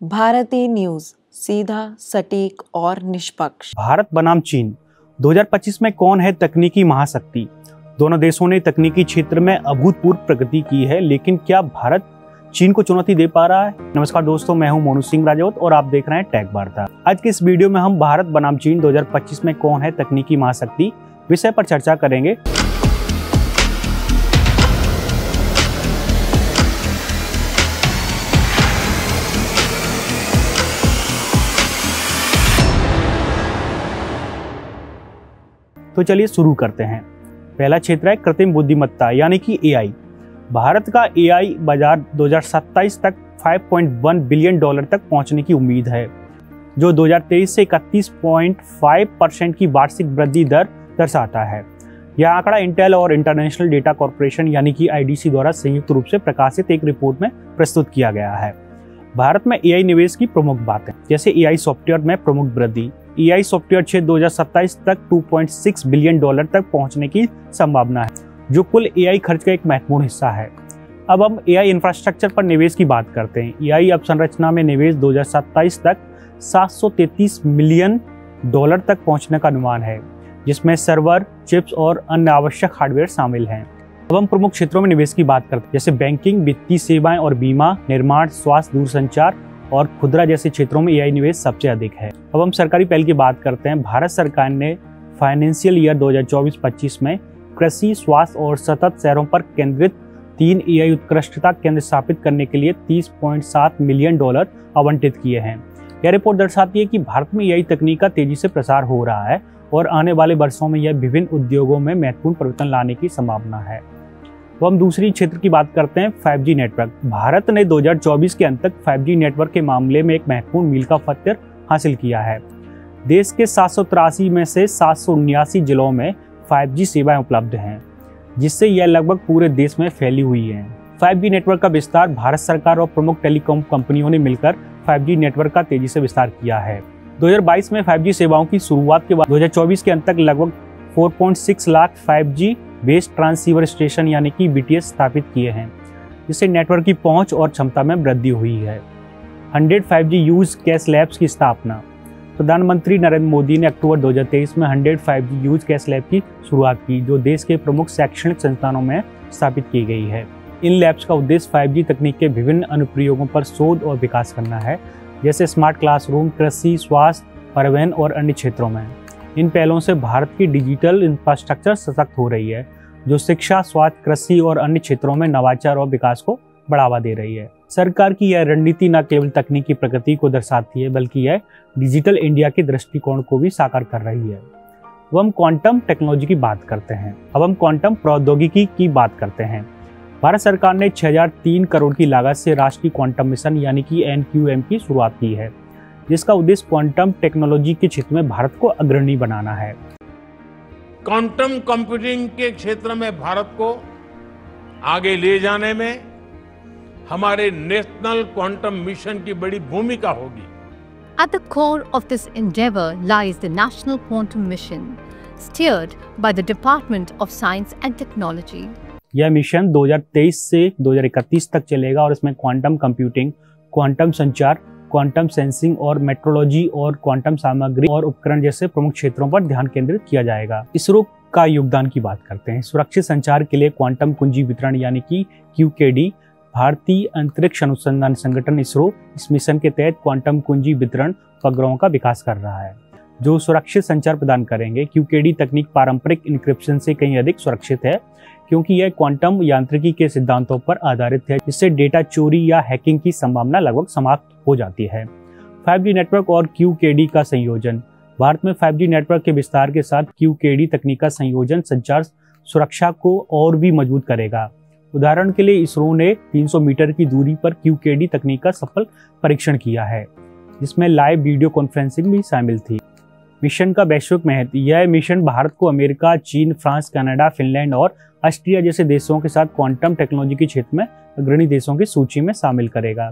भारतीय न्यूज, सीधा, सटीक और निष्पक्ष। भारत बनाम चीन, 2025 में कौन है तकनीकी महाशक्ति? दोनों देशों ने तकनीकी क्षेत्र में अभूतपूर्व प्रगति की है, लेकिन क्या भारत चीन को चुनौती दे पा रहा है? नमस्कार दोस्तों, मैं हूं मोनू सिंह राजौत और आप देख रहे हैं टेक वार्ता। आज के इस वीडियो में हम भारत बनाम चीन 2025 में कौन है तकनीकी महाशक्ति विषय पर चर्चा करेंगे। तो चलिए शुरू करते हैं। पहला क्षेत्र है कृत्रिम बुद्धिमत्ता यानी कि एआई। भारत का एआई बाजार 2027 तक $5.1 बिलियन तक पहुंचने की उम्मीद है, जो 2023 से 31.5% की वार्षिक वृद्धि दर दर्शाता है। यह आंकड़ा इंटेल और इंटरनेशनल डेटा कॉर्पोरेशन यानी कि आईडीसी द्वारा संयुक्त रूप से प्रकाशित एक रिपोर्ट में प्रस्तुत किया गया है। भारत में एआई निवेश की प्रमुख बातें, जैसे एआई सॉफ्टवेयर में प्रमुख वृद्धि। एआई सॉफ्टवेयर क्षेत्र 2027 तक $2.6 बिलियन तक पहुंचने की संभावना है, जो कुल एआई खर्च का एक महत्वपूर्ण हिस्सा है। अब हम एआई इंफ्रास्ट्रक्चर पर निवेश की बात करते हैं। एआई अवसंरचना में निवेश 2027 तक $733 मिलियन तक पहुंचने का अनुमान है, जिसमें सर्वर, चिप्स और अन्य आवश्यक हार्डवेयर शामिल हैं। अब हम प्रमुख क्षेत्रों में निवेश की बात करते हैं, जैसे बैंकिंग, वित्तीय सेवाएं और बीमा, निर्माण, स्वास्थ्य, दूरसंचार और खुदरा जैसे क्षेत्रों में एआई निवेश सबसे अधिक है। अब हम सरकारी पहल की बात करते हैं। भारत सरकार ने फाइनेंशियल ईयर 2024-25 में कृषि, स्वास्थ्य और सतत शहरों पर केंद्रित 3 एआई उत्कृष्टता केंद्र स्थापित करने के लिए $30.7 मिलियन आवंटित किए हैं। यह रिपोर्ट दर्शाती है कि भारत में एआई तकनीक का तेजी से प्रसार हो रहा है और आने वाले वर्षों में यह विभिन्न उद्योगों में महत्वपूर्ण परिवर्तन लाने की संभावना है। तो हम दूसरी क्षेत्र की बात करते हैं, 5G नेटवर्क। भारत ने 2024 के अंत तक 5G नेटवर्क के मामले में एक महत्वपूर्ण मील का पत्थर हासिल किया है। देश के 783 में से 779 जिलों में 5G सेवाएं उपलब्ध हैं, जिससे यह लगभग पूरे देश में फैली हुई है। 5G नेटवर्क का विस्तार भारत सरकार और प्रमुख टेलीकॉम कंपनियों ने मिलकर 5G नेटवर्क का तेजी से विस्तार किया है। 2022 में 5G सेवाओं की शुरुआत के बाद 2024 के अंत तक लगभग 4.6 lakh 5G base transceiver station यानी कि BTS स्थापित किए हैं, जिससे नेटवर्क की पहुंच और क्षमता में वृद्धि हुई है। 100 5G यूज केस लैब्स की स्थापना। प्रधानमंत्री नरेंद्र मोदी ने अक्टूबर 2023 में 100 5G यूज केस लैब की शुरुआत की, जो देश के प्रमुख शैक्षणिक संस्थानों में स्थापित की गई है। इन लैब्स का उद्देश्य 5G तकनीक के विभिन्न अनुप्रयोगों पर शोध और विकास करना है, जैसे स्मार्ट क्लासरूम, कृषि, स्वास्थ्य, परिवहन और अन्य क्षेत्रों में। इन पहलों से भारत की डिजिटल इंफ्रास्ट्रक्चर सशक्त हो रही है, जो शिक्षा, स्वास्थ्य, कृषि और अन्य क्षेत्रों में नवाचार और विकास को बढ़ावा दे रही है। सरकार की यह रणनीति न केवल तकनीकी प्रगति को दर्शाती है, बल्कि यह डिजिटल इंडिया के दृष्टिकोण को भी साकार कर रही है। अब हम क्वांटम टेक्नोलॉजी की बात करते हैं। अब हम क्वांटम प्रौद्योगिकी की बात करते हैं। भारत सरकार ने 6003 करोड़ की लागत से राष्ट्रीय क्वांटम मिशन यानी कि NQM की शुरुआत की है, जिसका उद्देश्य क्वांटम टेक्नोलॉजी के क्षेत्र में भारत को अग्रणी बनाना है। क्वांटम कंप्यूटिंग के क्षेत्र में भारत को आगे ले जाने में हमारे नेशनल क्वांटम मिशन की बड़ी भूमिका होगी। At the core of this endeavor lies the National Quantum Mission, steered by the Department of Science and Technology. यह मिशन 2023 से 2031 तक चलेगा और इसमें क्वांटम कंप्यूटिंग, क्वांटम संचार, क्वांटम सेंसिंग और मेट्रोलॉजी और क्वांटम सामग्री और उपकरण जैसे प्रमुख क्षेत्रों पर ध्यान केंद्रित किया जाएगा। इसरो का योगदान की बात करते हैं। सुरक्षित संचार के लिए क्वांटम कुंजी वितरण यानी कि QKD, भारतीय अंतरिक्ष अनुसंधान संगठन इसरो इस मिशन के तहत क्वांटम कुंजी वितरण उपग्रहों का विकास कर रहा है, जो सुरक्षित संचार प्रदान करेंगे। QKD तकनीक पारंपरिक इंक्रिप्शन से कहीं अधिक सुरक्षित है, क्योंकि यह क्वांटम यांत्रिकी के सिद्धांतों पर आधारित है, जिससे डेटा चोरी या हैकिंग की संभावना लगभग समाप्त हो जाती है। 5G नेटवर्क और QKD का संयोजन। भारत में 5G नेटवर्क के विस्तार के साथ QKD तकनीक का संयोजन संचार सुरक्षा को और भी मजबूत करेगा। उदाहरण के लिए इसरो ने 300 मीटर की दूरी पर QKD तकनीक का सफल परीक्षण किया है, जिसमें लाइव वीडियो कॉन्फ्रेंसिंग भी शामिल थी। मिशन का वैश्विक महत्व। यह मिशन भारत को अमेरिका, चीन, फ्रांस, कनाडा, फिनलैंड और ऑस्ट्रिया जैसे देशों के साथ क्वांटम टेक्नोलॉजी के क्षेत्र में अग्रणी देशों की सूची में शामिल करेगा।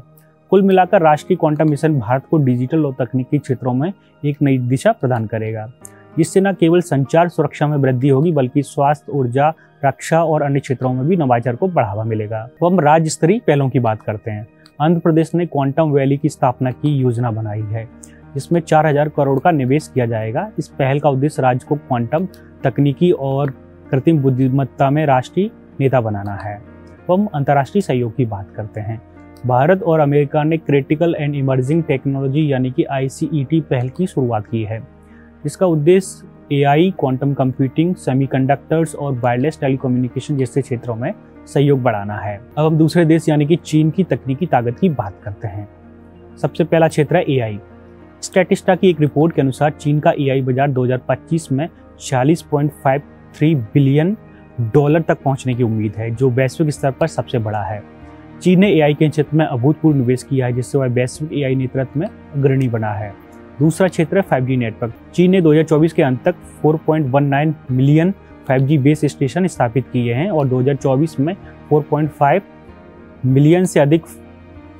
कुल मिलाकर राष्ट्रीय क्वांटम मिशन भारत को डिजिटल और तकनीकी क्षेत्रों में एक नई दिशा प्रदान करेगा, जिससे न केवल संचार सुरक्षा में वृद्धि होगी, बल्कि स्वास्थ्य, ऊर्जा, रक्षा और अन्य क्षेत्रों में भी नवाचार को बढ़ावा मिलेगा। तो हम राज्य स्तरीय पहलों की बात करते हैं। आंध्र प्रदेश ने क्वांटम वैली की स्थापना की योजना बनाई है, जिसमें 4000 करोड़ का निवेश किया जाएगा। इस पहल का उद्देश्य राज्य को क्वांटम तकनीकी और कृत्रिम बुद्धिमत्ता में राष्ट्रीय नेता बनाना है। तो हम अंतर्राष्ट्रीय सहयोग की बात करते हैं। भारत और अमेरिका ने क्रिटिकल एंड इमर्जिंग टेक्नोलॉजी यानी कि ICET पहल की शुरुआत की है। इसका उद्देश्य AI, क्वांटम कंप्यूटिंग, सेमीकंडक्टर्स और वायरलेस टेलीकम्युनिकेशन जैसे क्षेत्रों में सहयोग बढ़ाना है। अब हम दूसरे देश यानी कि चीन की तकनीकी ताकत की बात करते हैं। सबसे पहला क्षेत्र है AI। स्टैटिस्टा की एक रिपोर्ट के अनुसार चीन का AI बाजार 2025 में 46.53 बिलियन डॉलर तक पहुंचने की उम्मीद है, जो वैश्विक स्तर पर सबसे बड़ा है। चीन ने AI के क्षेत्र में अभूतपूर्व निवेश किया है, जिससे वह वैश्विक AI नेतृत्व में अग्रणी बना है। दूसरा क्षेत्र है 5G नेटवर्क। चीन ने 2024 के अंत तक 4.19 मिलियन 5G बेस स्टेशन स्थापित किए हैं और 2024 में 4.5 मिलियन से अधिक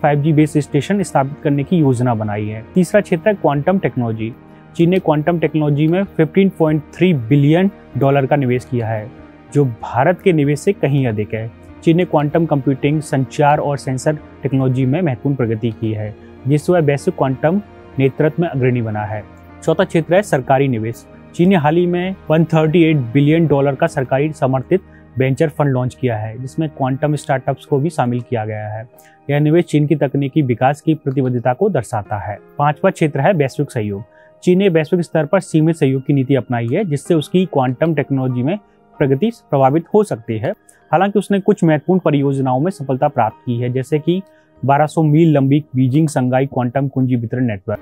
5G बेस स्टेशन स्थापित करने की योजना बनाई है। तीसरा क्षेत्र है क्वांटम टेक्नोलॉजी। चीन ने क्वांटम टेक्नोलॉजी में 15.3 बिलियन डॉलर का निवेश किया है, जो भारत के निवेश से कहीं अधिक है। चीन ने क्वांटम कंप्यूटिंग, संचार और सेंसर टेक्नोलॉजी में महत्वपूर्ण प्रगति की है, जिससे वह वैश्विक क्वांटम नेतृत्व में अग्रणी बना है। चौथा क्षेत्र है सरकारी निवेश। चीन ने हाल ही में 138 बिलियन डॉलर का सरकारी समर्थित वेंचर फंड लॉन्च किया है, जिसमें क्वांटम स्टार्टअप्स को भी शामिल किया गया है। यह निवेश चीन की तकनीकी विकास की प्रतिबद्धता को दर्शाता है। पांचवा क्षेत्र है वैश्विक सहयोग। चीन ने वैश्विक स्तर पर सीमित सहयोग की नीति अपनाई है, जिससे उसकी क्वांटम टेक्नोलॉजी में प्रगति प्रभावित हो सकती है। हालांकि उसने कुछ महत्वपूर्ण परियोजनाओं में सफलता प्राप्त की है, जैसे कि 1200 मील लंबी बीजिंग संघाई क्वांटम कुंजी वितरण नेटवर्क।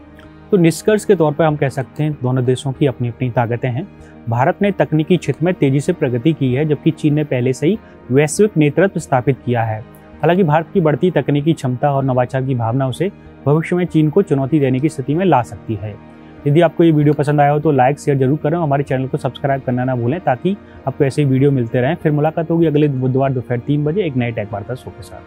तो निष्कर्ष के तौर पर हम कह सकते हैं दोनों देशों की अपनी अपनी ताकतें हैं। भारत ने तकनीकी क्षेत्र में तेजी से प्रगति की है, जबकि चीन ने पहले से ही वैश्विक नेतृत्व स्थापित किया है। हालांकि भारत की बढ़ती तकनीकी क्षमता और नवाचार की भावना उसे भविष्य में चीन को चुनौती देने की स्थिति में ला सकती है। यदि आपको ये वीडियो पसंद आया हो तो लाइक शेयर जरूर करें। हमारे चैनल को सब्सक्राइब करना ना भूलें, ताकि आपको ऐसे ही वीडियो मिलते रहें। फिर मुलाकात होगी अगले बुधवार दोपहर 3 बजे एक नए टेक वार्ता शो के साथ।